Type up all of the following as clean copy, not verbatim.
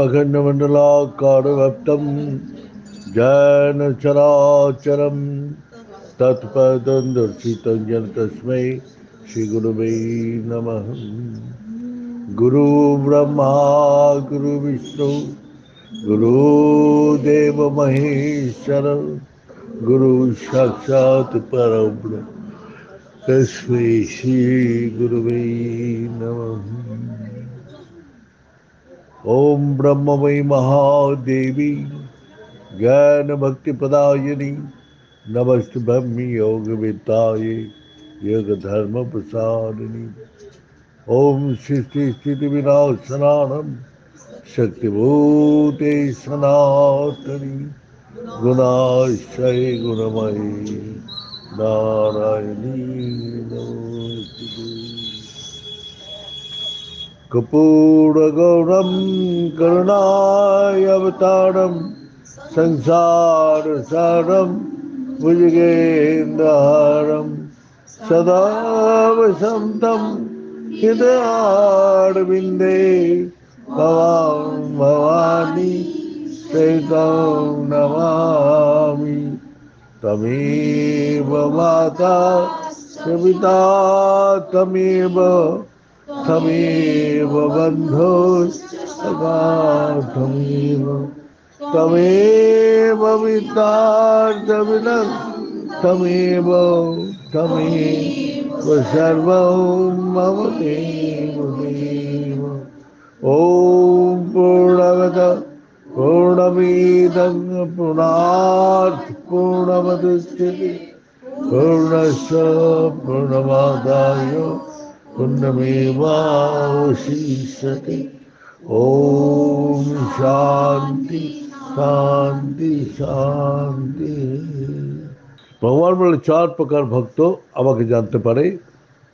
अखण्डमण्डलाकारव्याप्तं येन चराचरं तत्पदं दर्शितं येन तस्मै श्रीगुरुवे नमः। गुरु ब्रह्मा गुरु विष्णु गुरुदेव महेश्वर गुरु साक्षात् परब्रह्म तस्मै श्री गुरुवे नमः। ओम ब्रह्ममयी महादेवी ज्ञान भक्ति प्रदायिनी नमस्ते ब्रह्मी योग विद्याये योग धर्म प्रसारिणी। ओम सृष्टि स्थिति विनाशनानं शक्तिभूते सनातनी गुणाश्रय गुणमयी नारायणी नमोस्तुते। कर्पूरगौरं करुणावतारं संसारसारं भुजगेन्द्रहारं सदा वसन्तं हृदयारविन्दे भवां भवानी सहितं नमामि। तमेव माता च पिता तमेव तमेव बन्धुस्सखा तमेव विद्यार्थविनः तमेव तमेव सर्वं मम देव। ॐ पूर्णमद पूर्णमिदं पूर्णात् पूर्णमुदच्यते पूर्णस्य पूर्णमादाय पूर्णमेवावशिष्यते। ओम शांति शांति शांति। भगवान बोले चार प्रकार भक्त আমাকে जानते पारे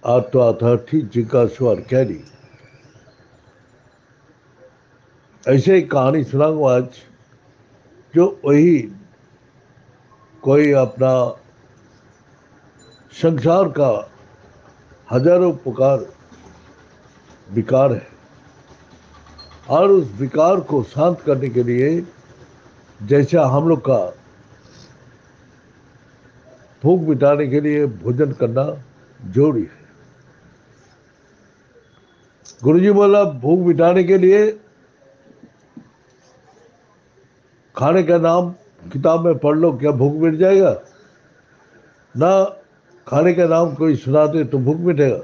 आत्मार्थी जिज्ञासु और ज्ञानी। ऐसे ही कहानी सुनाऊंगा आज जो वही कोई अपना संसार का हजारों प्रकार विकार है और उस विकार को शांत करने के लिए जैसा हम लोग का भूख मिटाने के लिए भोजन करना जरूरी है। गुरुजी बोला भूख मिटाने के लिए खाने का नाम किताब में पढ़ लो, क्या भूख मिट जाएगा? ना खाने का नाम कोई सुनाते तो भूख मिटेगा।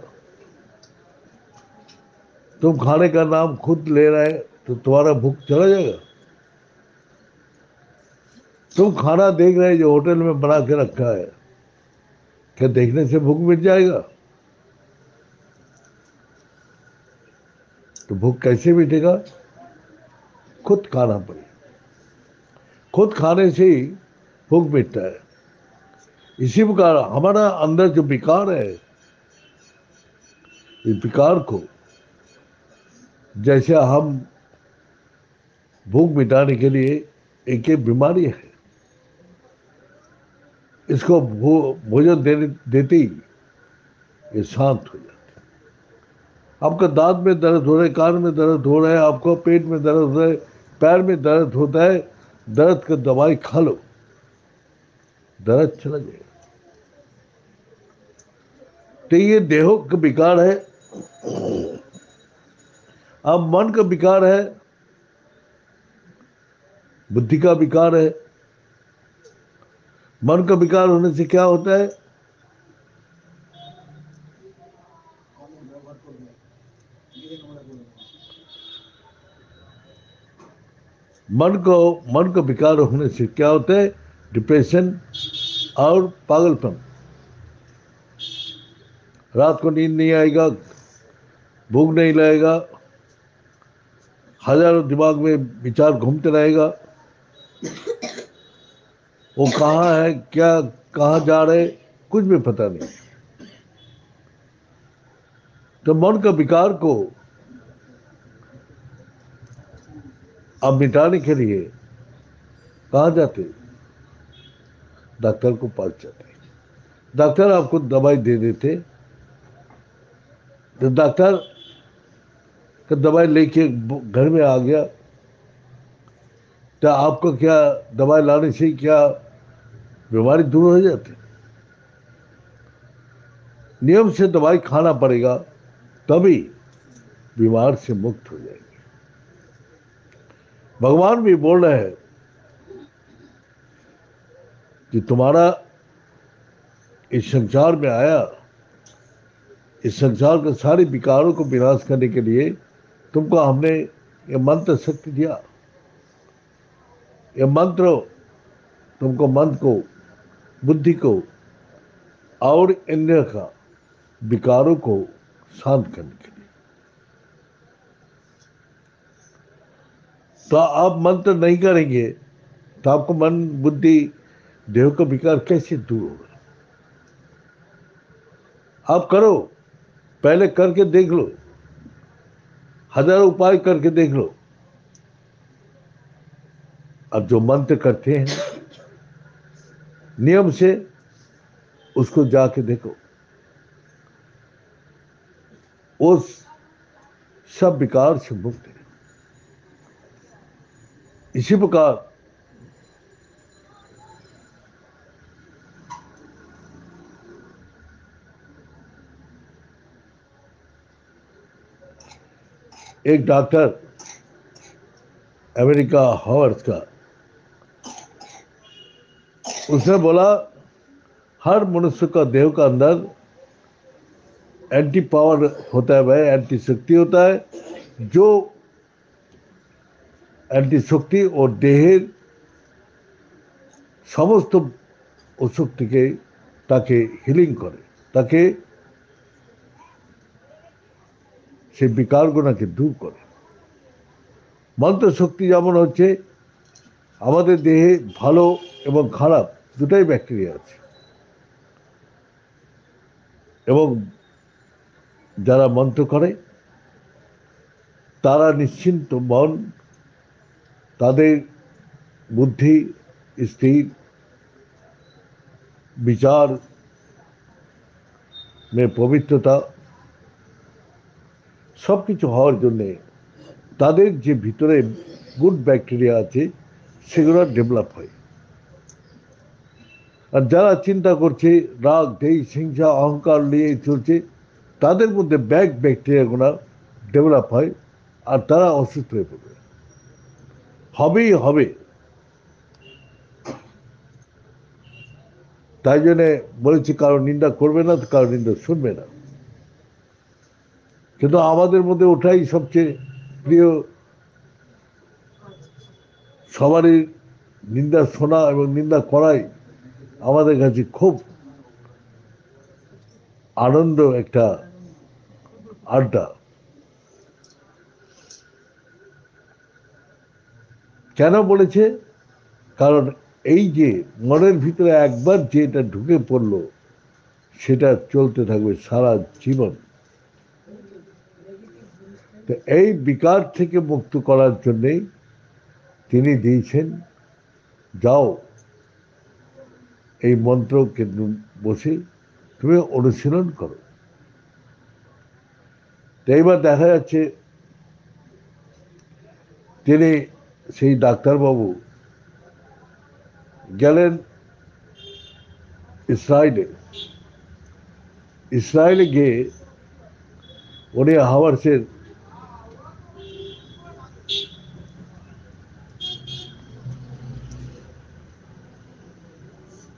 तुम खाने का नाम खुद ले रहे तो तुम्हारा भूख चला जाएगा। तुम खाना देख रहे जो होटल में बना के रखा है, क्या देखने से भूख मिट जाएगा? तो भूख कैसे मिटेगा? खुद खाना पड़ेगा। खुद खाने से ही भूख मिटता है। इसी प्रकार हमारा अंदर जो विकार है, इस विकार को जैसे हम भूख मिटाने के लिए एक बीमारी है, इसको भोजन देते ही ये शांत हो जाता है। आपका दांत में दर्द हो रहा है, कान में दर्द हो रहा है, आपको पेट में दर्द हो रहा है, पैर में दर्द होता है, दर्द का दवाई खा लो, दर्द चला जाएगा। तो ये देहों का विकार है। अब मन का विकार है, बुद्धि का विकार है। मन का विकार होने से क्या होता है? मन का विकार होने से क्या होता है? डिप्रेशन और पागलपन। रात को नींद नहीं आएगा, भूख नहीं लगेगा, हजारों दिमाग में विचार घूमते रहेगा। वो कहाँ है, क्या, कहाँ जा रहे, कुछ भी पता नहीं। तो मन का विकार को अब मिटाने के लिए कहाँ जाते? डॉक्टर को पास जाते। डॉक्टर आपको दवाई दे देते, तो डॉक्टर का दवाई लेके घर में आ गया, तो आपको क्या दवाई लाने से क्या बीमारी दूर हो जाती? नियम से दवाई खाना पड़ेगा, तभी बीमार से मुक्त हो जाएंगे। भगवान भी बोल रहे हैं कि तुम्हारा इस संसार में आया, इस संसार के सारे विकारों को विनाश करने के लिए तुमको हमने ये मंत्र शक्ति दिया। ये मंत्र तुमको मन को, बुद्धि को और इंद्रिय का विकारों को शांत करने के लिए। तो आप मंत्र नहीं करेंगे तो आपको मन, बुद्धि, देह का विकार कैसे दूर होगा? आप करो, पहले करके देख लो, हजारों उपाय करके देख लो। अब जो मंत्र करते हैं नियम से, उसको जाके देखो, उस सब विकार से मुक्त है। इसी प्रकार एक डॉक्टर अमेरिका हार्वर्ड का, उसने बोला हर मनुष्य का देह का अंदर एंटी पावर होता है, वह एंटी शक्ति होता है जो एंटी शक्ति और देहेर সমস্ত অসুখ থেকে তাকে হিলিং করে, তাকে সেই বিকারগুলোকে দূর করে। মন্ত্র শক্তি যেমন হচ্ছে, আমাদের দেহে ভালো এবং খারাপ দুটাই ব্যাকটেরিয়া আছে, এবং যারা মন্ত্র করে তারা নিশ্চিন্ত মন, তাদের বুদ্ধি স্থির, विचार में पवित्रता सब কিছু হওয়ার জন্য তাদের যে ভিতরে গুড ব্যাকটেরিয়া আছে সেগুলো ডেভেলপ হয়। আর যারা চিন্তা করছে, রাগ, দ্বেষ, হিংসা, অহংকার নিয়ে চলছে, তাদের মধ্যে ব্যাড ব্যাকটেরিয়াগুলো ডেভেলপ হয় আর তারা অসুস্থ হয়ে পড়বে, হবেই হবে। তাই জন্য বলেছি কারো নিন্দা করবে না, কারো নিন্দা শুনবে না। কিন্তু আমাদের মধ্যে ওঠাই সবচেয়ে প্রিয়, সবারই নিন্দা শোনা এবং নিন্দা করাই আমাদের কাছে খুব আনন্দ একটা আড্ডা। কেন বলেছে? কারণ এই যে মনের ভিতরে একবার যে এটা ঢুকে পড়লো, সেটা চলতে থাকবে সারা জীবন। তো এই বিকার থেকে মুক্ত করার জন্যেই তিনি দিয়েছেন, যাও এই মন্ত্র বসে তুমি অনুশীলন করো। তো এইবার দেখা যাচ্ছে তিনি, সেই ডাক্তারবাবু গেলেন ইসরায়েলে। ইসরায়েলে গিয়ে উনি হাওয়ার্ডের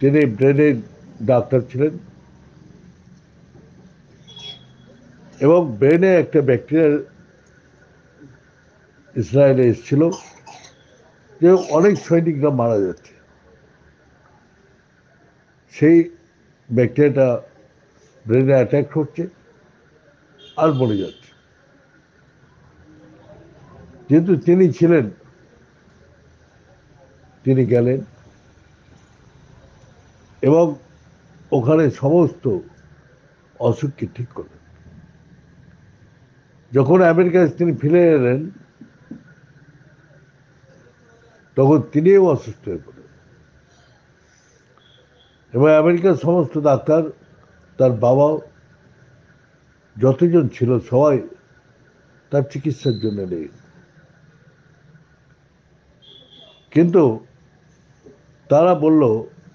তিনি ব্রেনের ডাক্তার ছিলেন, এবং ব্রেনে একটা ব্যাকটেরিয়া ইসরায়েলে এসেছিল যে অনেক সৈনিকরা মারা যাচ্ছে। সেই ব্যাকটেরিয়াটা ব্রেনে অ্যাটাক করছে আর মরে যাচ্ছে। যেহেতু তিনি ছিলেন, তিনি গেলেন এবং ওখানে সমস্ত অসুখকে ঠিক করলেন। যখন আমেরিকায় তিনি ফিরে এলেন, তখন তিনিও অসুস্থ হয়ে পড়লেন, এবং আমেরিকার সমস্ত ডাক্তার, তার বাবা, যতজন ছিল সবাই তার চিকিৎসার জন্য নেই। কিন্তু তারা বলল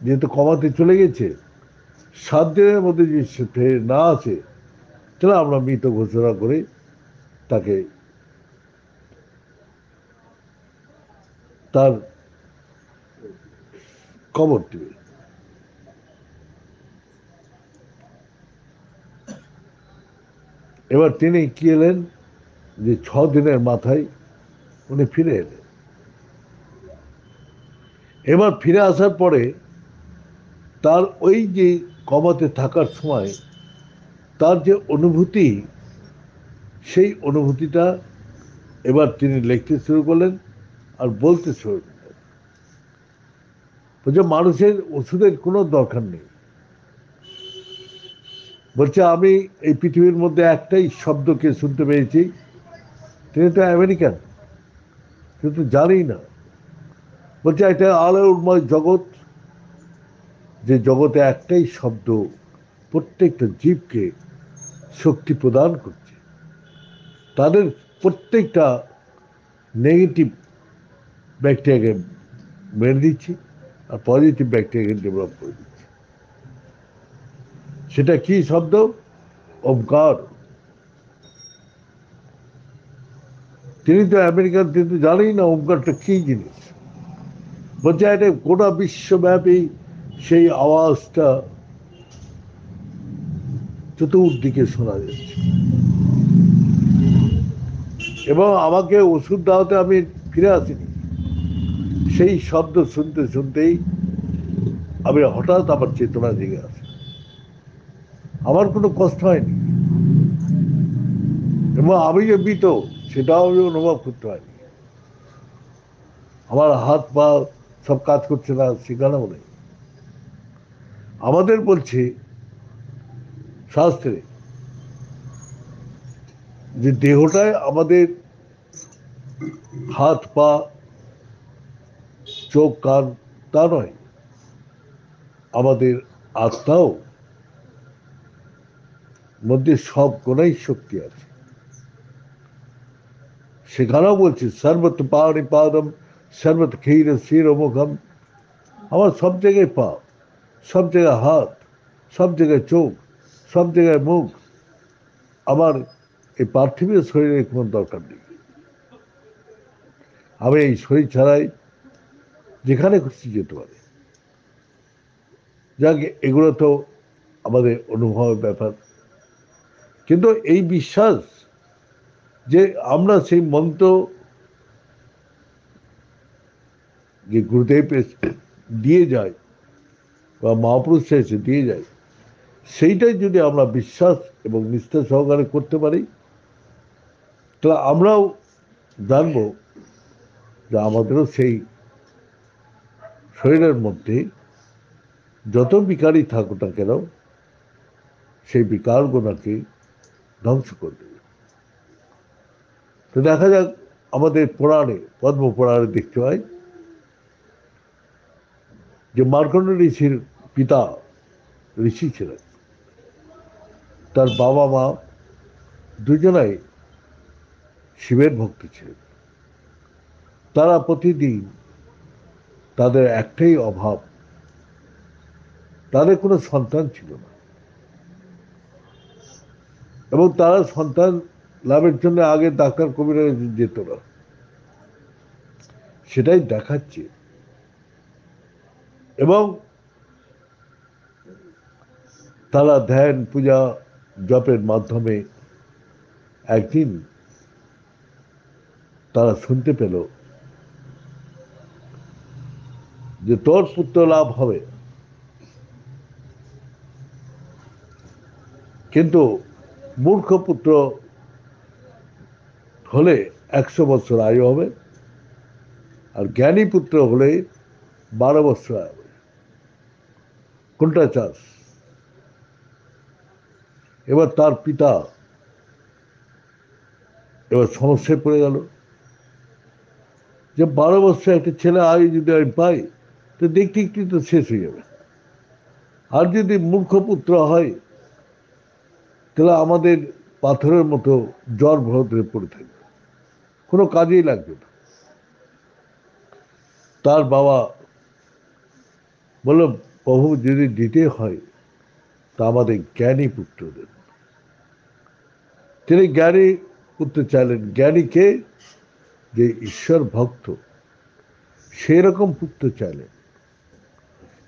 যেহেতু কমাতে চলে গেছে, 7 দিনের মধ্যে যদি সে ফের না আসে, তাহলে আমরা মৃত ঘোষণা করে তাকে তার কবর দেবে। এবার তিনি কি এলেন যে 6 দিনের মাথায় উনি ফিরে এলেন। এবার ফিরে আসার পরে তার ওই যে কমাতে থাকার সময় তার যে অনুভূতি, সেই অনুভূতিটা এবার তিনি লিখতে শুরু করলেন আর বলতে শুরু করলেন। বলছে মানুষের ওষুধের কোনো দরকার নেই। বলছে আমি এই পৃথিবীর মধ্যে একটাই শব্দকে শুনতে পেয়েছি, তিনি তো আমেরিকান, কিন্তু জানি না। বলছে এটা আলোময় জগৎ, যে জগতে একটাই শব্দ প্রত্যেকটা জীবকে শক্তি প্রদান করছে, তাদের প্রত্যেকটা নেগেটিভ ব্যাকটেরিয়াকে মেরে দিচ্ছি আর পজিটিভ ব্যাকটেরিয়াকে ডেভেলপ করে দিচ্ছি। সেটা কি শব্দ? ওমকার। তিনি তো আমেরিকান, তিনি তো জানেই না ওমকারটা কি জিনিস। বলছে এটা গোটা বিশ্বব্যাপী সেই আওয়াজটা চতুর্দিকে শোনা যাচ্ছে। এবং আমাকে ওষুধ দেওয়াতে আমি ফিরে আসিনি, সেই শব্দ শুনতে শুনতেই আমি হঠাৎ আমার চেতনা জেগে আসে। আমার কোনো কষ্ট হয়নি এবং আমি যে মৃত সেটাও আমি অনুভব করতে হয়নি। আমার হাত পা সব কাজ করছে না সেখানেও নেই। আমাদের বলছে শাস্ত্রে যে দেহটায় আমাদের হাত পা চোখ কান তা নয়, আমাদের আত্মাও মধ্যে সব কোনাই শক্তি আছে। সেখানেও বলছি সর্বত পাড়ি পাদম সর্বত ক্ষীর শির মুখম। আমার সব জায়গায় পা, সব জায়গায় হাত, সব জায়গায় চোখ, সব জায়গায় মুখ। আমার এই পার্থিব শরীরের কোনো দরকার নেই। আমি এই শরীর ছাড়াই যেখানে খুশি যেতে পারি। যাক, এগুলো তো আমাদের অনুভবের ব্যাপার। কিন্তু এই বিশ্বাস যে আমরা সেই মন্ত্র যে গুরুদেব দিয়ে যায় বা মহাপুরুষ এসে দিয়ে যায়, সেইটাই যদি আমরা বিশ্বাস এবং নিষ্ঠা সহকারে করতে পারি, তাহলে আমরাও জানবো যে আমাদেরও সেই শরীরের মধ্যে যত বিকারই থাকুক না কেন, সেই বিকার গোনাকে ধ্বংস করে দেবে। তো দেখা যাক, আমাদের পুরাণে, পদ্ম পুরাণে দেখতে হয় যে মার্কণ্ড ঋষির পিতা ঋষি ছিলেন, তার বাবা মা দুজনাই শিবের ভক্ত ছিলেন। তারা প্রতিদিন, তাদের একটাই অভাব, তাদের কোনো সন্তান ছিল না এবং তারা সন্তান লাভের জন্য আগে ডাক্তার কবিরা যেত না। সেটাই দেখাচ্ছে। এবং তারা ধ্যান পূজা জপের মাধ্যমে একদিন তারা শুনতে পেল যে তোর পুত্র লাভ হবে, কিন্তু মূর্খ পুত্র হলে 100 বছর আয়ু হবে, আর জ্ঞানী পুত্র হলে 12 বছর আয়ু হবে। কোনটা চাস? এবার তার পিতা এবার সমস্যায় পড়ে গেল যে 12 বছর একটা ছেলে আয়ু যদি আমি পাই, তো দেখতে একটু তো শেষ হয়ে যাবে। আর যদি মূর্খ পুত্র হয়, তাহলে আমাদের পাথরের মতো জ্বর ভরতে পড়ে থাকবে, কোনো কাজেই লাগবে না। তার বাবা বলল, প্রভু যদি দিতে হয় তা আমাদের জ্ঞানী পুত্র দেন। তিনি জ্ঞানী পুত্র চাইলেন। জ্ঞানী কে? যে ঈশ্বর ভক্ত, সেই রকম পুত্র চাইলেন।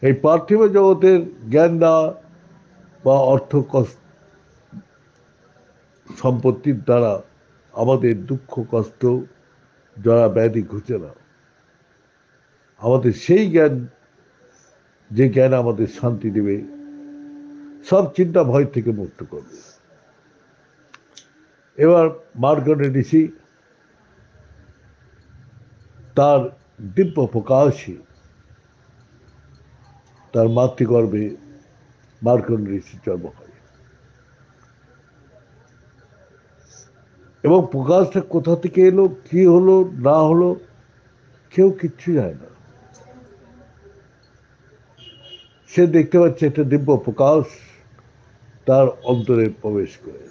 এই পার্থিব জগতের জ্ঞান দেওয়া বা অর্থ সম্পত্তির দ্বারা আমাদের দুঃখ কষ্ট জরা ব্যাধি ঘুচে না। আমাদের সেই জ্ঞান, যে জ্ঞান আমাদের শান্তি দেবে, সব চিন্তা ভয় থেকে মুক্ত করবে। এবার মার্কণ্ডেয় ঋষি তার দিব্য প্রকাশে তার মাতৃগর্ভে মার্কণ্ডেয় ঋষি জন্ম হয়। এবং প্রকাশটা কোথা থেকে এলো, কি হলো না হলো, কেউ কিচ্ছু জানে না। সে দেখতে পাচ্ছে একটা দিব্য প্রকাশ তার অন্তরে প্রবেশ করে।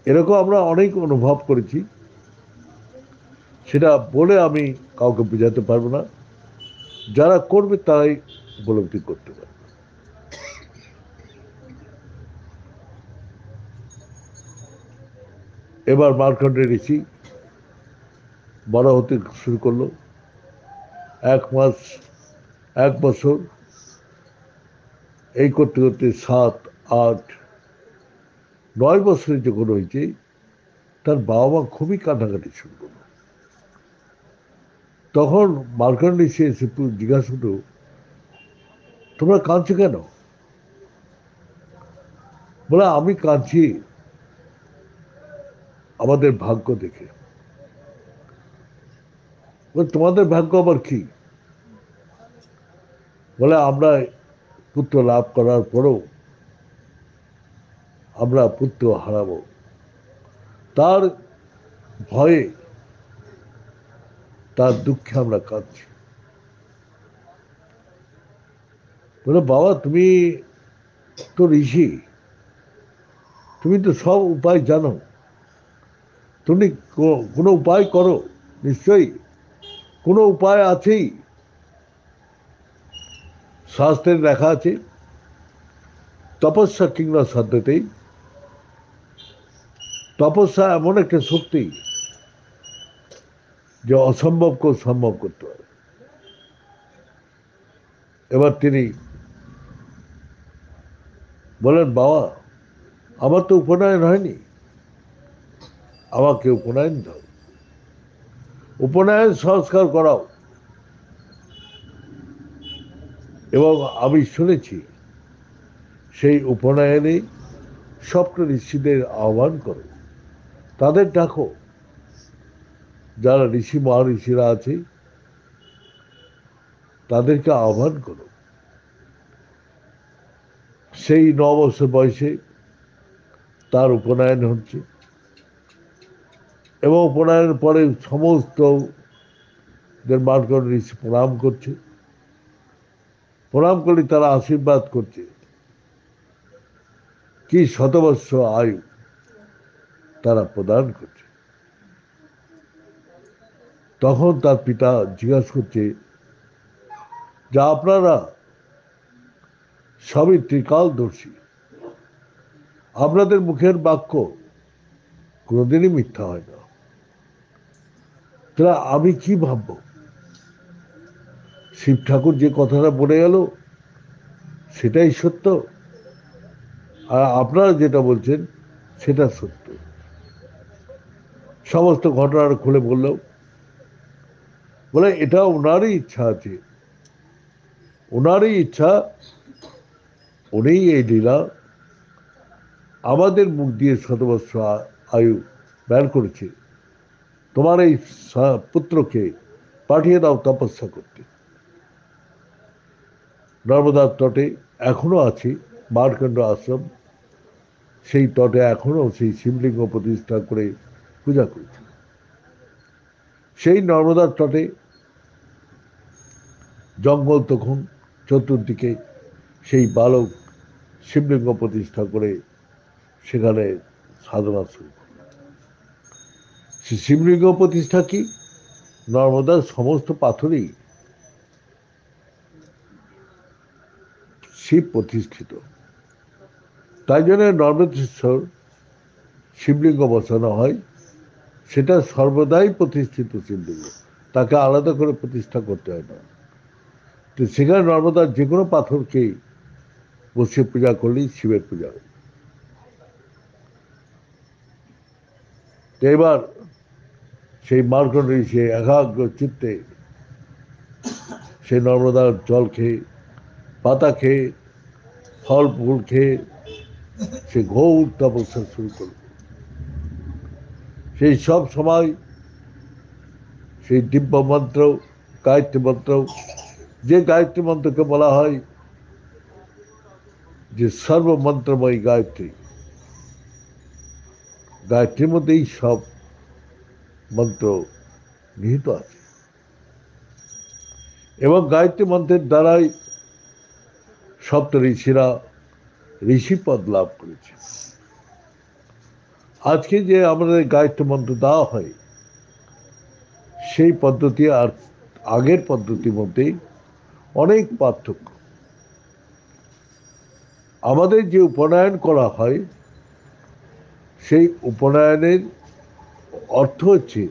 এরকম আমরা অনেক অনুভব করেছি, সেটা বলে আমি কাউকে বোঝাতে পারবো না। যারা করবে তারাই উপলব্ধি করতে পারবে। এবার মার্কণ্ডেয় ঋষি বড় হতে শুরু করলো। 1 মাস, 1 বছর, এই করতে করতে 7, 8, 9 বছরে যখন হয়েছে, তার বাবা মা খুবই কান্নাকাটি শুরু করলো। তখন মার্কণ্ডেয় ঋষি এসে জিজ্ঞাসা করলো, তোমরা কাঁদছো কেন? বলে, আমি কাঁদছি আমাদের ভাগ্য দেখে। তোমাদের ভাগ্য আবার কি? বলে, আমরা পুত্র লাভ করার পরও আমরা পুত্র হারাবো, তার ভয়ে, তার দুঃখে আমরা কাঁদছি। বলে, বাবা তুমি তো ঋষি, তুমি তো সব উপায় জানো, তুমি কোনো উপায় করো, নিশ্চয়ই কোনো উপায় আছেই। শাস্ত্রে লেখা আছে, তপস্যা কিংবা সাধ্যতেই। তপস্যা এমন একটা শক্তি যে অসম্ভবকে সম্ভব করতে পারে। এবার তিনি বলেন, বাবা আমার তো উপনয়ন হয়নি, আমাকে উপনয়ন দাও, উপনয়ন সংস্কার করাও। এবং আমি শুনেছি সেই উপনয়নে সপ্ত ঋষিদের আহ্বান করো, তাদের ডাকো, যারা ঋষি মহাঋষিরা আছে তাদেরকে আহ্বান করো। সেই 9 বছর বয়সে তার উপনয়ন হচ্ছে। এবং উপনয়নের পরে সমস্ত মার্কণ্ডেয় ঋষি প্রণাম করছে, প্রণাম করে তারা আশীর্বাদ করছে, কি শতবৎসর আয়ু তারা প্রদান করছে। তখন তার পিতা জিজ্ঞাসা করছে যে আপনারা সবই ত্রিকালদর্শী, আপনাদের মুখের বাক্য কোনোদিনই মিথ্যা হয় না, তাহলে আমি কি ভাবব? শিব ঠাকুর যে কথাটা বলে গেল সেটাই সত্য, আর আপনারা যেটা বলছেন সেটা সত্য। সমস্ত ঘটনাটা খুলে বলল। বলে, এটা ওনারই ইচ্ছা আছে, ওনারই ইচ্ছা, উনি এই লীলা আমাদের মুখ দিয়ে শতবৎসর আয়ু ব্যয় করেছে। তোমার এই পুত্রকে পাঠিয়ে দাও তপস্যা করতে। নর্মদার তটে এখনো আছে মার্কণ্ড আশ্রম, সেই তটে এখনো সেই শিবলিঙ্গ প্রতিষ্ঠা করে পূজা করছে। সেই নর্মদার তটে জঙ্গল তখন চতুর্দিকে, সেই বালক শিবলিঙ্গ প্রতিষ্ঠা করে সেখানে সাধনা শুরু করল। শিবলিঙ্গ প্রতিষ্ঠা কি? নর্মদার সমস্ত পাথরই শিব প্রতিষ্ঠিত। তাই জন্য নর্মদেশ্বর শিবলিঙ্গ বসানো হয়, সেটা সর্বদাই প্রতিষ্ঠিত শিবলিঙ্গ, তাকে আলাদা করে প্রতিষ্ঠা করতে হয় না। তো সেখানে নর্মদার যে কোনো পাথরকেই বসিয়ে পূজা করলেই শিবের পূজা হয়। তো এবার সেই মার্কণ্ড ঋষি একাগ্র চিত্তে সেই নর্মদার জল খেয়ে, পাতা খেয়ে, ফল ফুল খেয়ে সে ঘোর তপস্যা শুরু করল। সেই সব সময় সেই দিব্য মন্ত্র, গায়ত্রী মন্ত্র, যে গায়ত্রী মন্ত্রকে বলা হয় যে সর্বমন্ত্রময়ী গায়ত্রী, গায়ত্রীর মধ্যেই সব মন্ত্র নিহিত আছে এবং গায়ত্রী মন্ত্রের দ্বারাই সপ্ত ঋষিরা ঋষিপদ লাভ করেছে। আজকে যে আমাদের গায়ত্রী মন্ত্র দেওয়া হয়, সেই পদ্ধতি আর আগের পদ্ধতির মধ্যে অনেক পার্থক্য। আমাদের যে উপনয়ন করা হয়, সেই উপনয়নের অর্থ হচ্ছে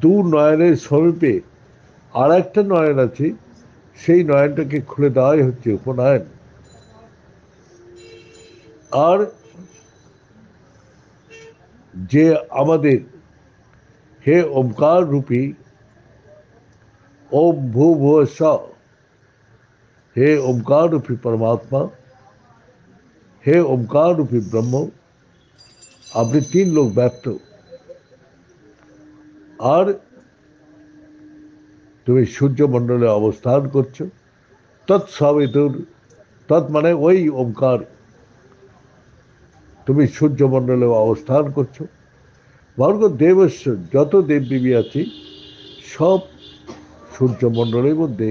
দু নয়নের সমীপে আর একটা নয়ন আছে, সেই নয়নটাকে খুলে দেওয়াই হচ্ছে উপনয়ন। আর যে আমাদের হে ওমকার রূপী ওম ভূ ভুব স্ব, হে ওমকার রূপী পরমাত্মা, হে ওমকার রূপী ব্রহ্ম, আপনি তিন লোক ব্যক্ত, আর তুমি সূর্যমণ্ডলে অবস্থান করছো। তৎসবিতুর, তৎ মানে ওই ওমকার, তুমি সূর্যমণ্ডলে অবস্থান করছো। বর্গ দেবস্ব, যত দেবদেবী আছে সব সূর্যমণ্ডলের মধ্যে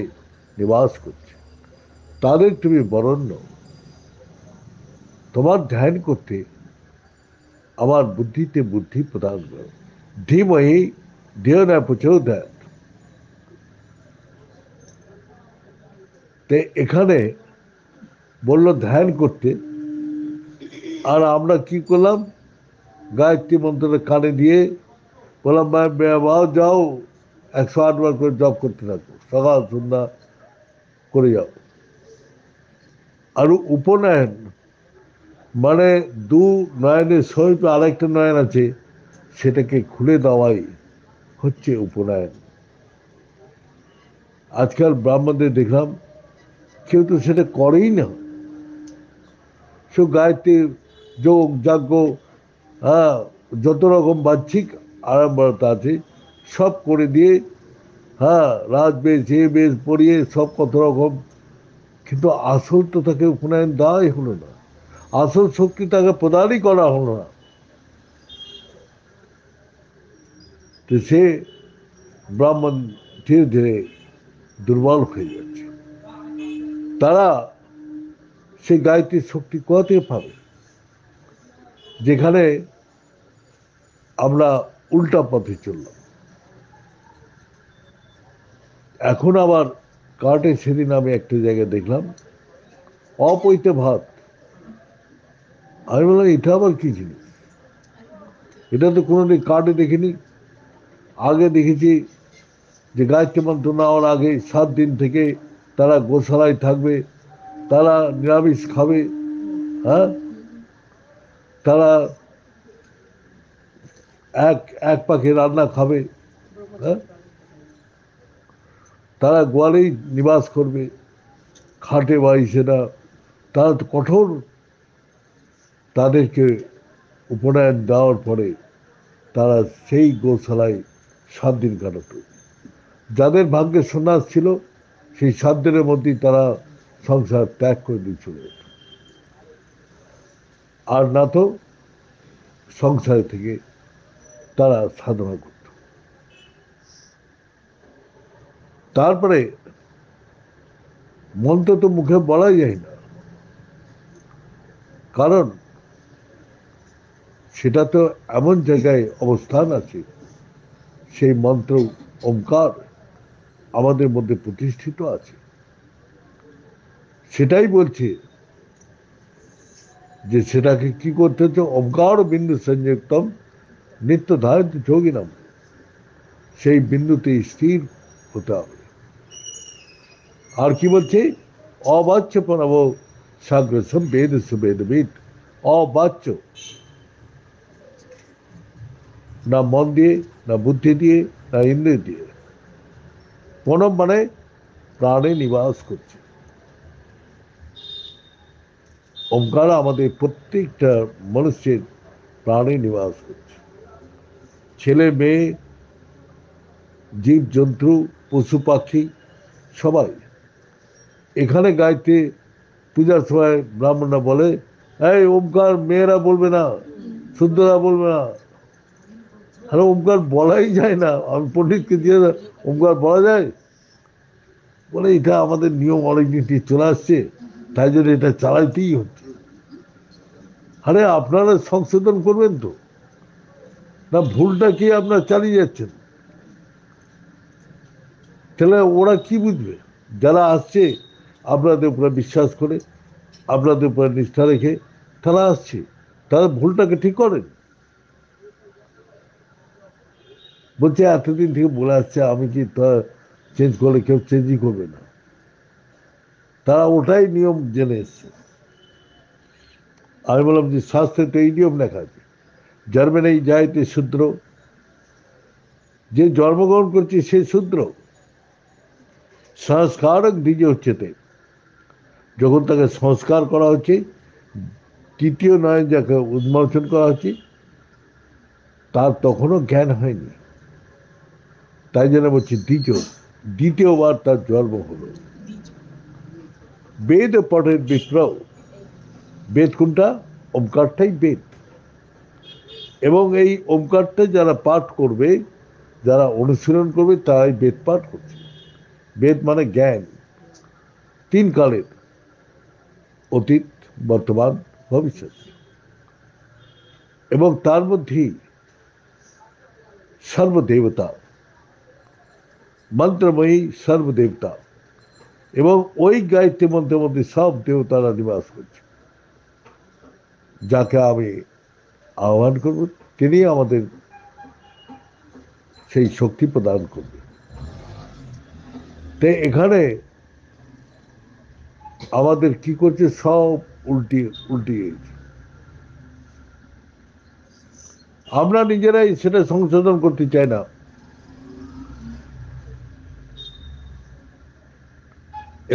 নিবাস করছে, তাদের তুমি বরণ্য। তোমার ধ্যান করতে আমার বুদ্ধিতে বুদ্ধি প্রদান করো। ধীমহি ধিয় না প্রচোদয়াৎ। এখানে বললো ধ্যান করতে, আর আমরা কি করলাম, গায়ত্রী মন্ত্রটা কানে দিয়ে বললাম বাবা যাও 108 বার করে জপ করতে থাকো, সকাল সন্ধ্যা করে যাও। আর উপনয়ন মানে দু নয়নের সমীপে আরেকটা নয়ন আছে, সেটাকে খুলে দেওয়াই হচ্ছে উপনয়ন। আজকাল ব্রাহ্মণদের দেখলাম কেউ তো সেটা করেই না। সব গায়ত্রী যোগ যজ্ঞ, হ্যাঁ, যত রকম বাহ্যিক আড়ম্বরতা আছে সব করে দিয়ে, হ্যাঁ, রাজবেশ এ বেশ পড়িয়ে সব কত রকম, কিন্তু আসল তো তাকে উপনয়ন দেওয়াই হলো না, আসল শক্তি তাকে প্রদানই করা হলো না। তো সে ব্রাহ্মণ ধীরে ধীরে দুর্বল হয়ে যাচ্ছে। তারা সেই গায়ত্রীর শক্তি কোথা থেকে পাবে, যেখানে আমরা উল্টা পথে চললাম। এখন আবার কার্টে সেদিন আমি একটা জায়গায় দেখলাম অপৈতে ভাত। আমি বললাম এটা আবার কি জিনিস, এটা তো কোনোদিন কার্ডে দেখিনি। আগে দেখেছি যে গায়ত্রী মন্ত্র নেওয়ার আগে 7 দিন থেকে তারা গোশালায় থাকবে, তারা নিরামিষ খাবে, হ্যাঁ, তারা এক এক পাখি রান্না খাবে, হ্যাঁ, তারা গোয়ালেই নিবাস করবে, খাটে বাড়িছে না। তারা তো কঠোর, তাদেরকে উপনয়ন দেওয়ার পরে তারা সেই গোশালায় 7 দিন কাটাত। যাদের ভাগ্যে সন্ন্যাস ছিল সেই 7 দিনের মধ্যেই তারা সংসার ত্যাগ করে দিয়ে চলে যেত, আর না তো সংসার থেকে তারা সাধনা করত। তারপরে মন্ত্র তো মুখে বলাই যায় না, কারণ সেটা তো এমন জায়গায় অবস্থান আছে, সেই মন্ত্র ওমকার আমাদের মধ্যে প্রতিষ্ঠিত আছে। সেটাই বলছে যে সেটাকে কি করতে হচ্ছে, ওমকার বিন্দু সংযুক্তম নিত্য ধারিত যোগিনাম, সেই বিন্দুতে স্থির হতে হবে। আর কি বলছে, অবাচ্য প্রণব সাগ্রসম বেদ সুবেদবিদ। অবাচ্য, না মন দিয়ে, না বুদ্ধি দিয়ে, না ইন্দ্রিয় দিয়ে। প্রণব মানে প্রাণে নিবাস করছে। ওমকার আমাদের প্রত্যেকটা মানুষের প্রাণে নিবাস করছে। ছেলে মেয়ে, জীব জন্তু, পশু পাখি সবাই এখানে গাইতে। পূজার সময় ব্রাহ্মণরা বলে, এই ওমকার মেয়েরা বলবে না, শুদ্ধরা বলবে না। আরে ওমকার বলাই যায় না, আমি পণ্ডিতকে দিয়ে ওমকার বলা যায়? বলে এটা আমাদের নিয়ম অনেকদিন থেকে চলে আসছে, তাই জন্য এটা চালাইতেই হচ্ছে। আরে আপনারা সংশোধন করবেন তো, না ভুলটা কি আপনারা চালিয়ে যাচ্ছেন? তাহলে ওরা কি বুঝবে? যারা আসছে আপনাদের উপরে বিশ্বাস করে, আপনাদের উপরে নিষ্ঠা রেখে তারা আসছে, তারা ভুলটাকে ঠিক করেন। বলছে এতদিন থেকে বলে আসছে, আমি কি তা চেঞ্জ করলে কেউ চেঞ্জই করবে না। তারা ওটাই নিয়ম জেনে এসছে। আমি বললাম যে শাস্ত্রে তো এই নিয়ম লেখা আছে, জন্মেনেই যাইতে শূদ্র, যে জন্মগ্রহণ করছে সে শূদ্র। সংস্কারক দ্বিজ উচ্চতে, যখন তাকে সংস্কার করা হচ্ছে, তৃতীয় নয় যাকে উন্মোচন করা হচ্ছে, তার তখনও জ্ঞান হয়নি। তাই জন্য বলছি দ্বিতীয়বার তার জন্ম হলো। বেদ পঠের বিপ্র, বেদ কোনটা? ওমকারটাই বেদ। এবং এই ওমকারটা যারা পাঠ করবে, যারা অনুশীলন করবে, তারাই বেদ পাঠ করছে। বেদ মানে জ্ঞান, তিন কালের, অতীত, বর্তমান, ভবিষ্যৎ। এবং তার মধ্যেই সর্বদেবতা, মন্ত্রময়ী সর্বদেবতা, এবং ওই গায়ত্রী মন্ত্রের মধ্যে সব দেবতারা নিবাস করছে। যাকে আমি আহ্বান করব, তিনি আমাদের সেই শক্তি প্রদান করবে। তাই এখানে আমাদের কি করছে, সব উল্টিয়ে গেছে। আমরা নিজেরাই সেটা সংশোধন করতে চাই না।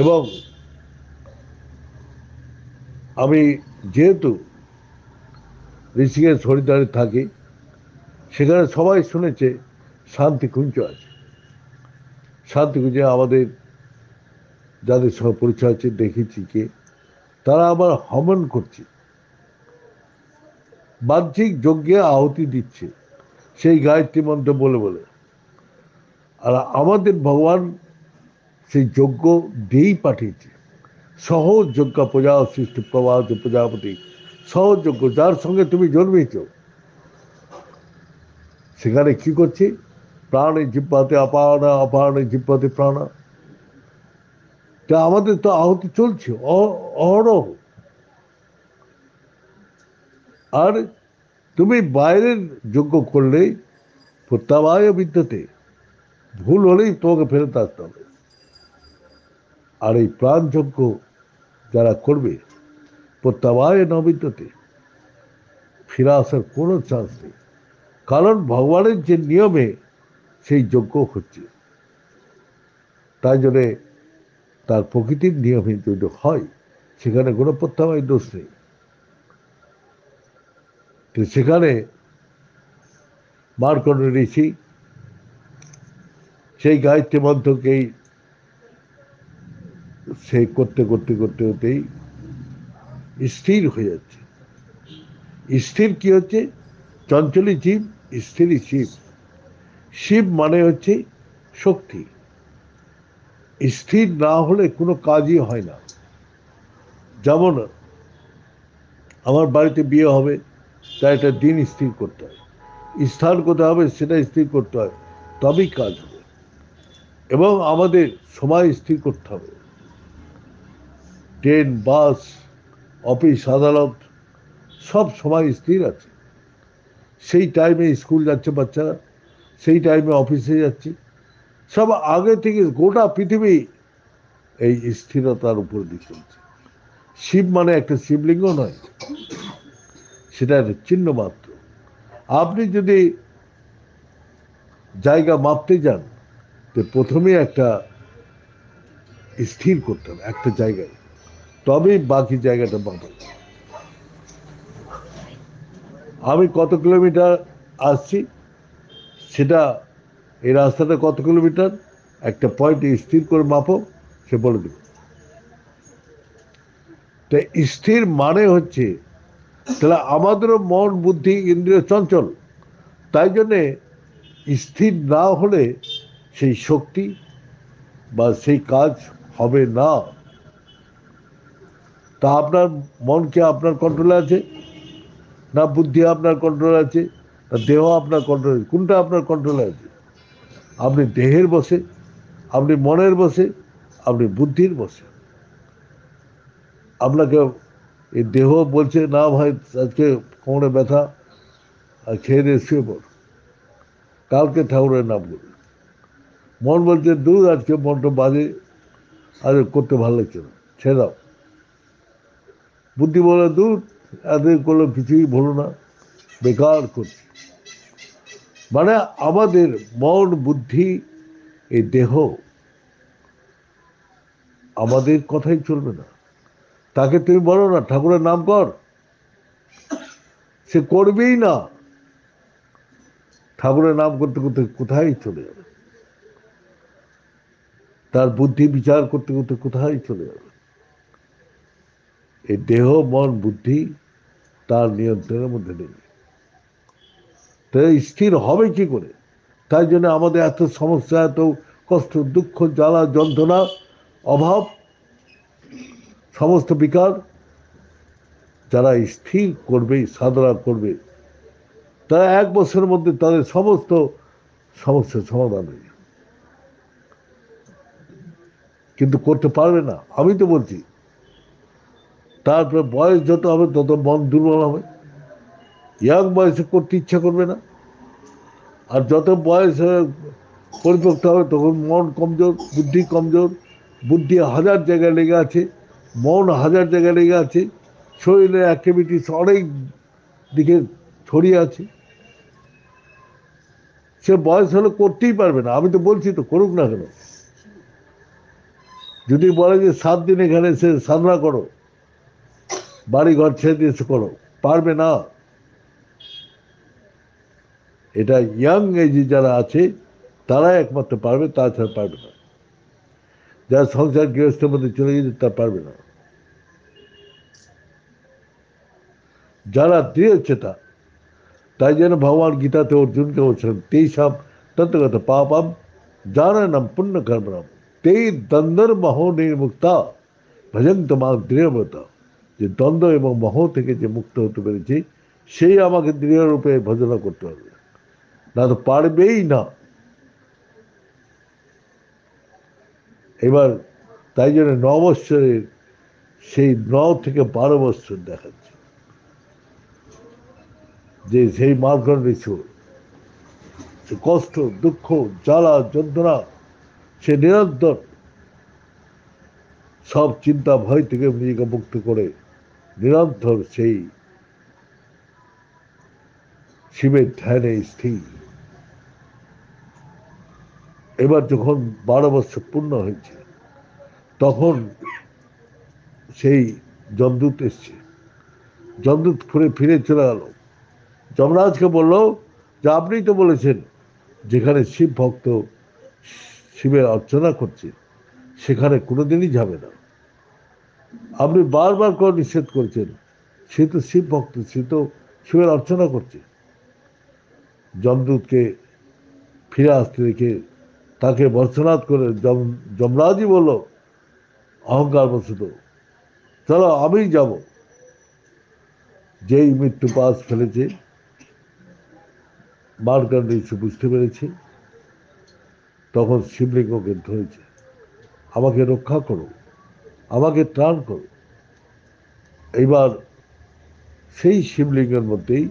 এবং আমি যেহেতু ঋষিকেশ হরিদ্বারে থাকি, সেখানে সবাই শুনেছে শান্তিকুঞ্জ আছে। শান্তিকুঞ্জে আমাদের যাদের সঙ্গে পরিচয় আছে, দেখেছি যে তারা আবার হবন করছে, বাহ্যিক যজ্ঞে আহুতি দিচ্ছে সেই গায়ত্রী মন্ত্র বলে বলে। আর আমাদের ভগবান সেই যজ্ঞ দিয়েই পাঠিয়েছে। সহজ যজ্ঞ প্রজা সৃষ্টি প্রভাত প্রজাপতি, সহজ যজ্ঞ, যার সঙ্গে তুমি জন্মেছ। সেখানে কি করছে, প্রাণে জিব্বাতে অপানা, অপানে জিব্বাতে প্রাণা। তা আমাদের তো আহুতি চলছে অহরহ। আর তুমি বাইরের যজ্ঞ করলে প্রত্যাবায় বিদ্যতে, ভুল হলেই তোমাকে ফেরত আসতে হবে। আর এই প্রাণযজ্ঞ যারা করবে, প্রত্যাবায় নবিদ্যতে, ফিরে আসার কোনো চান্স নেই। কারণ ভগবানের যে নিয়মে সেই যজ্ঞ হচ্ছে, তাই জন্যে তার প্রকৃতির নিয়মে যদি হয়, সেখানে কোনো প্রত্যাবায় দোষ নেই। তো সেখানে মার্কণ্ড ঋষি সেই গায়ত্রী মন্ত্রকেই সে করতে করতে করতে হতেই স্থির হয়ে যাচ্ছে। স্থির কি হচ্ছে? চঞ্চলী জীব, স্থিরই শিব। শিব মানে হচ্ছে শক্তি। স্থির না হলে কোনো কাজই হয় না। যেমন আমার বাড়িতে বিয়ে হবে, তাই একটা দিন স্থির করতে হয়, স্থান কোথায় হবে সেটা স্থির করতে হয়, তবেই কাজ হবে। এবং আমাদের সময় স্থির করতে হবে। ট্রেন, বাস, অফিস, আদালত সব সময় স্থির আছে। সেই টাইমে স্কুল যাচ্ছে বাচ্চারা, সেই টাইমে অফিসে যাচ্ছে, সব আগে থেকে গোটা পৃথিবী এই স্থিরতার উপর দিয়ে চলছে। শিব মানে একটা শিবলিঙ্গ নয়, সেটা একটা চিহ্ন মাত্র। আপনি যদি জায়গা মাপতে যান, তো প্রথমে একটা স্থির করতে হবে একটা জায়গায়, তবেই বাকি জায়গাটা মাপা যায়। আমি কত কিলোমিটার আসছি, সেটা এই রাস্তাটা কত কিলোমিটার, একটা পয়েন্টে স্থির করে মাপো, সে বলে দেবে। তাই স্থির মানে হচ্ছে, তাহলে আমাদেরও মন, বুদ্ধি, ইন্দ্রিয় চঞ্চল। তাই জন্যে স্থির না হলে সেই শক্তি বা সেই কাজ হবে না। তা আপনার মন কি আপনার কন্ট্রোলে আছে, না বুদ্ধি আপনার কন্ট্রোলে আছে, না দেহ আপনার কন্ট্রোলে আছে? কোনটা আপনার কন্ট্রোলে আছে? আপনি দেহের বসে, আপনি মনের বসে, আপনি বুদ্ধির বসে। আপনাকে এই দেহ বলছে না ভাই আজকে কোমরে ব্যথা, আর খেয়ে দিয়ে শুয়ে পড়, কালকে ঠাকুরের নাম করবে। মন বলছে দূর আজকে মনটা বাজে, আর করতে ভালো লাগছে না, ছেড়ে দাও। বুদ্ধি বলে দূর এদের করলে কিছুই ভালো না, বেকার করছি। মানে আমাদের মন, বুদ্ধি, এই দেহ আমাদের কথাই চলবে না। তাকে তুমি বলো না ঠাকুরের নাম কর, সে করবেই না। ঠাকুরের নাম করতে করতে কোথায় চলে যাবে, তার বুদ্ধি বিচার করতে করতে কোথায় চলে যাবে। এই দেহ, মন, বুদ্ধি তার নিয়ন্ত্রণের মধ্যে নেই। তাই স্থির হবে কি করে? তাই জন্য আমাদের এত সমস্যা, এত কষ্ট, দুঃখ, জ্বালা, যন্ত্রণা, অভাব, সমস্ত বিকার। যারা স্থির করবে, সাধনা করবে, তারা 1 বছরের মধ্যে তাদের সমস্ত সমস্যার সমাধান হয়ে যাবে। কিন্তু করতে পারবে না, আমি তো বলছি। তারপরে বয়স যত হবে তত মন দুর্বল হবে, ইয়াং বয়সে করতে ইচ্ছা করবে না। আর যত বয়স পরিপক্ক হবে তখন মন কমজোর, বুদ্ধি কমজোর। বুদ্ধি হাজার জায়গায় লেগে আছে, মন হাজার জায়গায় লেগে আছে, শরীরের অ্যাক্টিভিটিস অনেক দিকে ছড়িয়ে আছে। সে বয়স হলে করতেই পারবে না। আমি তো বলছি তো করুক না কেন। যদি বলে যে 7 দিন এখানে এসে সাধনা করো, বাড়ি ঘর ছেড়ে দিয়ে এসে করো, পারবে না। এটা ইয়াং এজে যারা আছে তারাই একমাত্র পারবে, তাছাড়া পারবে না। যারা সংসার গৃহস্থের মধ্যে চলে গেছে তা পারবে না। যারা দৃঢ় চেতা, তাই জন্য ভগবান গীতাতে অর্জুনকে বলছেন তেইসব তত্ত্বগত পাপম জানানম পুণ্য কর্মণম তেই দ্বন্দ্বর মোহ নির্মুক্তা ভজন্ত মা দৃঢ়ব্রত। যে দ্বন্দ্ব এবং মোহ থেকে যে মুক্ত হতে পেরেছি, সেই আমাকে দৃঢ় রূপে ভজনা করতে হবে, না তো পারবেই না। এবার তাই জন্য 9 বৎসরের সেই 9 থেকে 12 বৎসর দেখাচ্ছে যে সেই মার্কণ্ড ঋষি কষ্ট, দুঃখ, জ্বালা, যন্ত্রণা, সে নিরন্তর সব চিন্তা ভয় থেকে নিজেকে মুক্ত করে নিরন্তর সেই শিবের ধ্যানে স্থির। এবার যখন 12 বৎসর পূর্ণ হয়েছে, তখন সেই যমদূত এসছে। যমদূত ফিরে ফিরে চলে গেল। যমরাজকে বলল যে আপনি তো বলেছেন যেখানে শিব ভক্ত শিবের অর্চনা করছে সেখানে কোনোদিনই যাবে না। আপনি বারবার করে নিষেধ করেছেন, সে তো শিব ভক্ত, সে তো শিবের অর্চনা করছে। যমদূতকে ফিরে আসতে দেখে তাকে বর্ষনাথ করে যমরাজই বলল অহংকার বশত, চলো আমি যাব। যেই মৃত্যু পাশ ফেলেছে, মার্কণ্ড ঋষি বুঝতে পেরেছে তখন শিবলিঙ্গকে ধরেছে, আমাকে রক্ষা করো, আমাকে ত্রাণ করো। এইবার সেই শিবলিঙ্গের মধ্যেই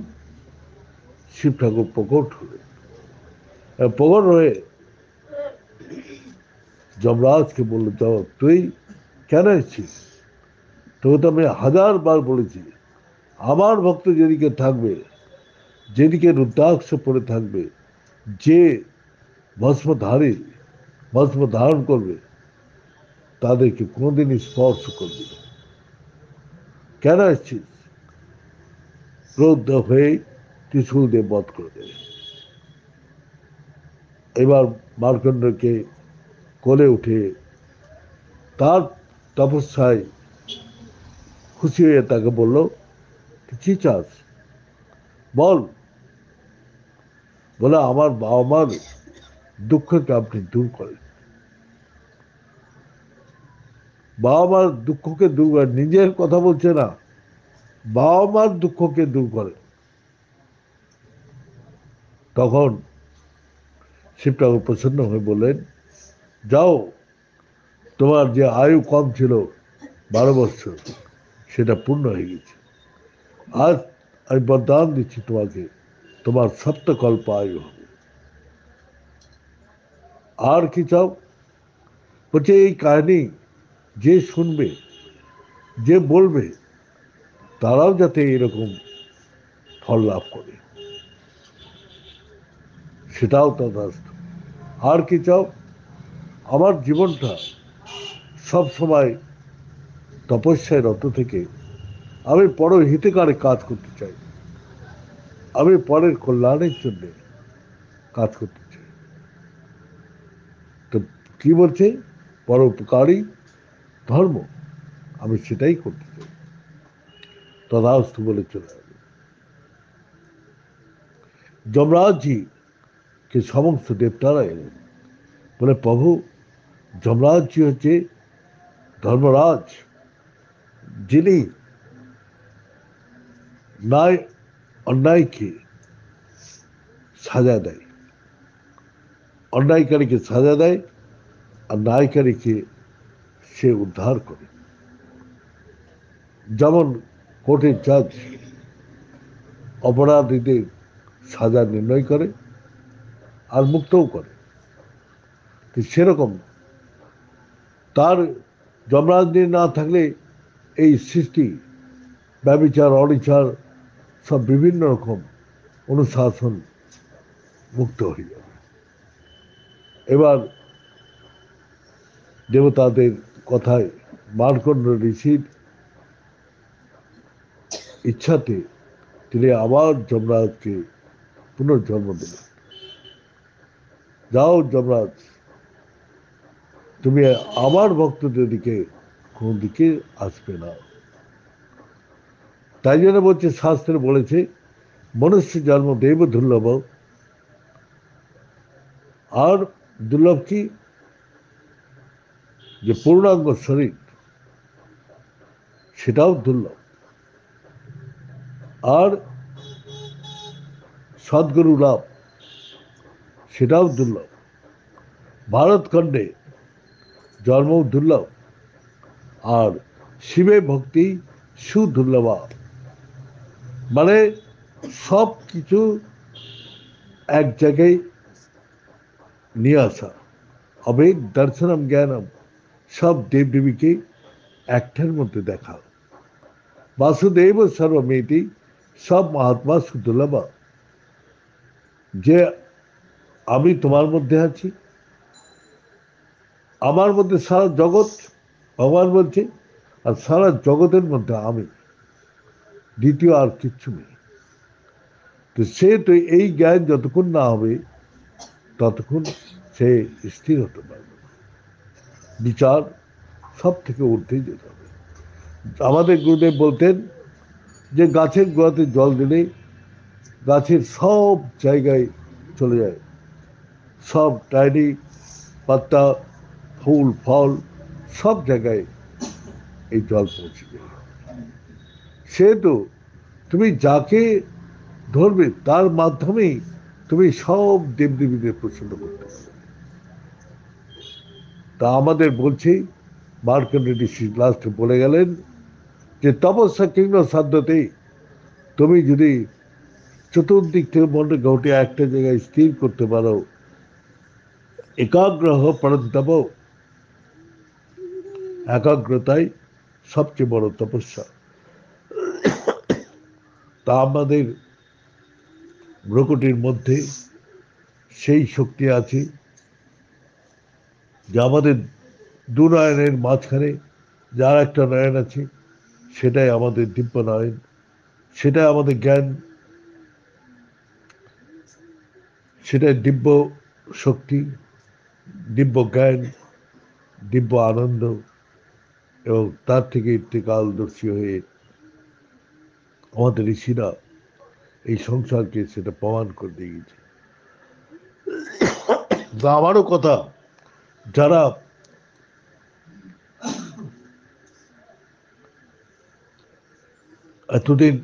শিব ঠাকুর প্রকট হলেন। প্রকট হয়ে যমরাজকে বলল, যাও, তুই কেন এসেছিস? তোকে তো আমি 1000বার বলেছি, আমার ভক্ত যেদিকে থাকবে, যেদিকে রুদ্রাক্ষ পড়ে থাকবে, যে ভস্মধারী, ভস্ম ধারণ করবে, তাদেরকে কোনোদিনই স্পর্শ করবে না। কেন এসেছিস? ক্রুদ্ধ হয়ে ত্রিশূল দিয়ে বধ করে দেবে। এবার মার্কণ্ডকে কোলে উঠে তার তপস্যায় খুশি হয়ে তাকে বলল, কি চাস বল। বলে, আমার বাবা মার দুঃখকে আপনি দূর করেন। বাবা মার দুঃখকে দূর করেন, নিজের কথা বলছে না, বাবা মার দুঃখকে দূর করেন। তখন শিব ঠাকুর প্রসন্ন হয়ে বললেন, যাও, তোমার যে আয়ু কম ছিল 12 বছর, সেটা পূর্ণ হয়ে গেছে। আজ আমি বরদান দিচ্ছি তোমাকে, তোমার সপ্তকল্প আয়ু হবে। আর কি চাও? বলছে, এই কাহিনী যে শুনবে, যে বলবে, তারাও যাতে এরকম ফল লাভ করে, সেটাও তথাস্তু। আর কি চাও? আমার জীবনটা সব সময় তপস্যায় রত থেকে আমি পরহিতকারে কাজ করতে চাই, আমি পরের কল্যাণের জন্য কাজ করতে চাই। তো কি বলছে? পরোপকারী ধর্ম, আমি সেটাই করতে চাই। তথাস্তু বলে চলে গেল। যমরাজজি কে সমস্ত দেবতারা এলেন, বলে, প্রভু, যমরাজজি হচ্ছে ধর্মরাজ, যিনি ন্যায় অন্যায়কে সাজা দেয়, অন্যায়কারীকে সাজা দেয়, আর ন্যায়কারীকে সে উদ্ধার করে। যেমন কোর্টের জাজ অপরাধীদের সাজা নির্ণয় করে আর মুক্তও করে, তো সেরকম তার যমরাজ না থাকলে এই সৃষ্টি ব্যভিচার, অনিচার, সব বিভিন্ন রকম অনুশাসন মুক্ত হয়ে যাবে। এবার দেবতাদের কথায় মার্কণ্ড ঋষির ইচ্ছাতে তিনি আবার যমরাজকে পুনর্জন্ম দিলেন। যাও যমরাজ, তুমি আমার ভক্তদের দিকে কোন দিকে আসবে না। তাই জন্য বলছে, শাস্ত্রে বলেছে, মনুষ্য জন্ম দেব দুর্লভ। আর দুর্লভ কি? যে পূর্ণাঙ্গ শরীর, সেটাও দুর্লভ। আর সদ্গুরু লাভ, সেটাও দুর্লভ। ভারতখণ্ডে জন্মও দুর্লভ, আর শিবে ভক্তি সুদুর্লভা। মানে সব কিছু এক জায়গায় নিয়ে আসা, অবেদ দর্শনম জ্ঞানম, সব দেবদেবীকে একটার মধ্যে দেখা। বাসুদেব সর্বমেতি, সব মহাত্মা সুদুর্লভা। যে আমি তোমার মধ্যে আছি, আমার মধ্যে সারা জগৎ, ভগবান বলছে, আর সারা জগতের মধ্যে আমি, দ্বিতীয় আর কিচ্ছু নেই। তো সে তো এই জ্ঞান যতক্ষণ না হবে, ততক্ষণ সে স্থির হতে পারবে না। বিচার সব থেকে ঊর্ধ্বে যেতে হবে। আমাদের গুরুদেব বলতেন যে গাছের গোড়াতে জল দিলে গাছের সব জায়গায় চলে যায়, সব ডাইনি পাতা, ফুল ফল, সব জায়গায় এই জল পৌঁছে যায়। সেহেতু তুমি যাকে ধরবে, তার মাধ্যমেই তুমি সব দেবদেবীদের প্রসন্ন করতে পারবে। তা আমাদের বলছি, মার্কণ্ড ঋষি লাস্টে বলে গেলেন যে তপস্যা কিংবা সাধ্যতেই তুমি যদি চতুর্দিক থেকে মনে ঘটে একটা জায়গায় স্থির করতে পারো, একাগ্র পরন্তপ, একাগ্রতাই সবচেয়ে বড় তপস্যা। তা আমাদের ভ্রকুটির মধ্যে সেই শক্তি আছে যে আমাদের দু নয়নের মাঝখানে যার একটা নয়ন আছে, সেটাই আমাদের দিব্য নয়ন, সেটাই আমাদের জ্ঞান, সেটাই দিব্য শক্তি, দিব্য জ্ঞান, দিব্য আনন্দ, এবং তার থেকে ইর্তিকালদর্শী হয়ে আমাদের ঋষিরা এই সংসারকে সেটা প্রমাণ করে দিয়ে গেছে। তা আমারও কথা, যারা এতদিন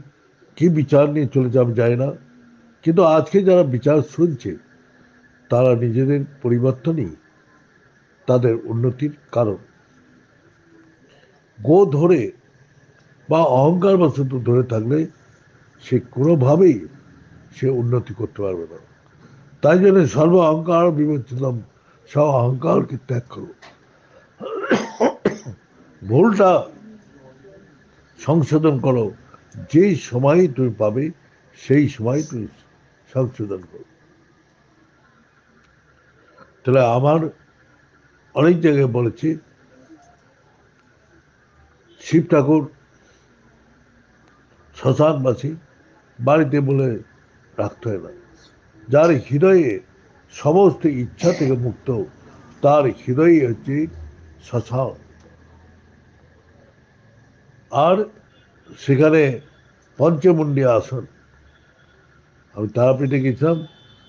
কি বিচার নিয়ে চলেছে আমি জানি না, কিন্তু আজকে যারা বিচার শুনছে তারা নিজেদের পরিবর্তনই তাদের উন্নতির কারণ। গো ধরে বা অহংকার বশত ধরে থাকলে সে কোনোভাবেই সে উন্নতি করতে পারবে না। তাই জন্য সর্ব অহংকার বিমোচনম, সব অহংকারকে ত্যাগ করো, ভুলটা সংশোধন করো, যেই সময় তুমি পাবে সেই সময় তুমি সংশোধন করো। তাহলে আমার অনেক জায়গায় বলেছি, শিব ঠাকুর শ্মশানবাসী, বাড়িতে বলে রাখতে হয় না। যার হৃদয়ে সমস্ত ইচ্ছা থেকে মুক্ত, তার হৃদয় হচ্ছে শ্মশান। আর সেখানে পঞ্চমুণ্ডী আসন, আমি তারাপীঠে গেছিলাম,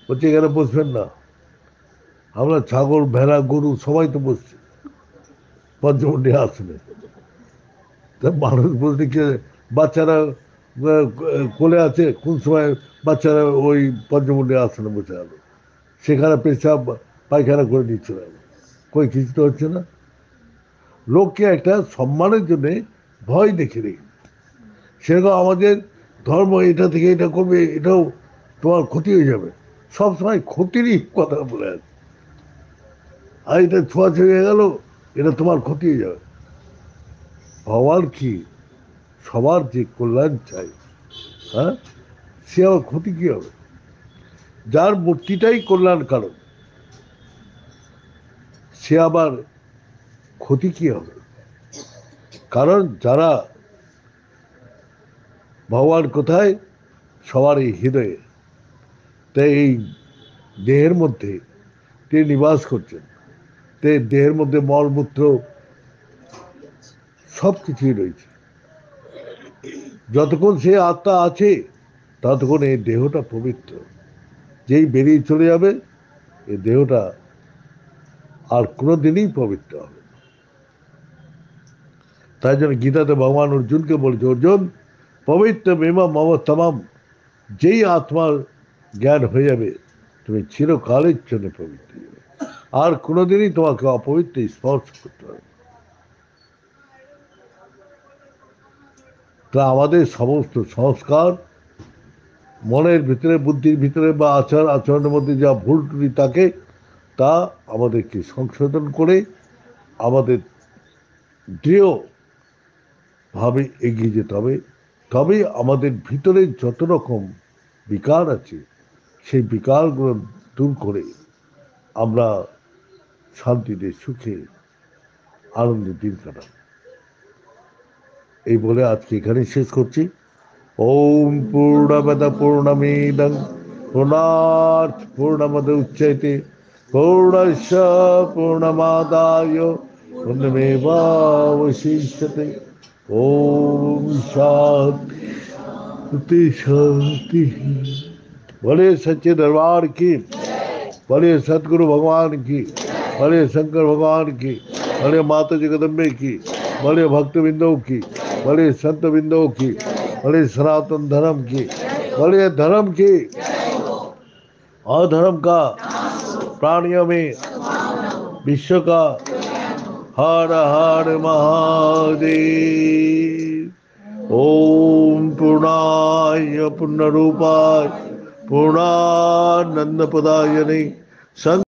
বলছে এখানে বসবেন না, আমরা ছাগল ভেড়া গরু সবাই তো বসছে পঞ্চমুণ্ডী আসনে। তা মানুষ বলতে কি, বাচ্চারা কোলে আছে, কোন সময় বাচ্চারা ওই পঞ্চমুণ্ডী আসনে বসে গেল, সেখানে পেশাব পায়খানা করে নিচ্ছে না, কই কিছু তো হচ্ছে না। লোককে একটা সম্মানের জন্য ভয় দেখে রেখে, সেরকম আমাদের ধর্ম এটা থেকে এটা করবে, এটাও তোমার ক্ষতি হয়ে যাবে, সবসময় ক্ষতিরই কথা বলে আছে। আর এটা ছোঁয়াছুঁই হয়ে গেল, এটা তোমার ক্ষতি হয়ে যাবে। ভগবান কি সবার যে কল্যাণ চাই, হ্যাঁ, সে আবার ক্ষতি কি হবে? যার মূর্তিটাই কল্যাণ কারণ, সে আবার ক্ষতি কি হবে? কারণ যারা ভগবান কোথায়, সবার এই হৃদয়ে, তাই এই দেহের মধ্যে তিনি নিবাস করছেন, তাই দেহের মধ্যে মলমূত্র সব কিছুই রয়েছে। যতক্ষণ সে আত্মা আছে ততক্ষণ এই দেহটা পবিত্র, যেই বেরিয়ে চলে যাবে এই দেহটা আর কোনোদিনই পবিত্র হবে। তাই জন্য গীতাতে ভগবান অর্জুনকে বলছে, অর্জুন পবিত্র মেমা মম তমাম, যেই আত্মার জ্ঞান হয়ে যাবে তুমি চিরকালের জন্য পবিত্র হয়ে যাবে, আর কোনোদিনই তোমাকে অপবিত্র স্পর্শ করতে হবে। তা আমাদের সমস্ত সংস্কার, মনের ভিতরে বুদ্ধির ভিতরে বা আচার আচরণের মধ্যে যা ভুল ত্রুটি থাকে, তা আমাদেরকে সংশোধন করে আমাদের দৃঢ়ভাবে এগিয়ে যেতে হবে। তবে আমাদের ভিতরে যত রকম বিকার আছে সেই বিকারগুলো দূর করে আমরা শান্তিতে সুখে আনন্দে দিন কাটাব। এই বলে আজকে এখানেই শেষ করছি। ওম পূর্ণমদ পূর্ণমিদং পূর্ণাৎ পূর্ণমদুচ্যতে পূর্ণস্য পূর্ণমাদায় পূর্ণমেবাবশিষ্যতে। ओम शांति शांति। बोले सच्चे दरबार की, बोले सतगुरु भगवान की, बोले शंकर भगवान की, बोले माता जगदम्बे की, बोले भक्त बिंदु की, बोले संत बिंदु की, बोले सनातन धर्म की, बोले धर्म की, अधर्म का प्राणियों में, विश्व का हर हर महादेव। ओम पूर्णाय पूर्णरूपाय पूर्णानंद पदायने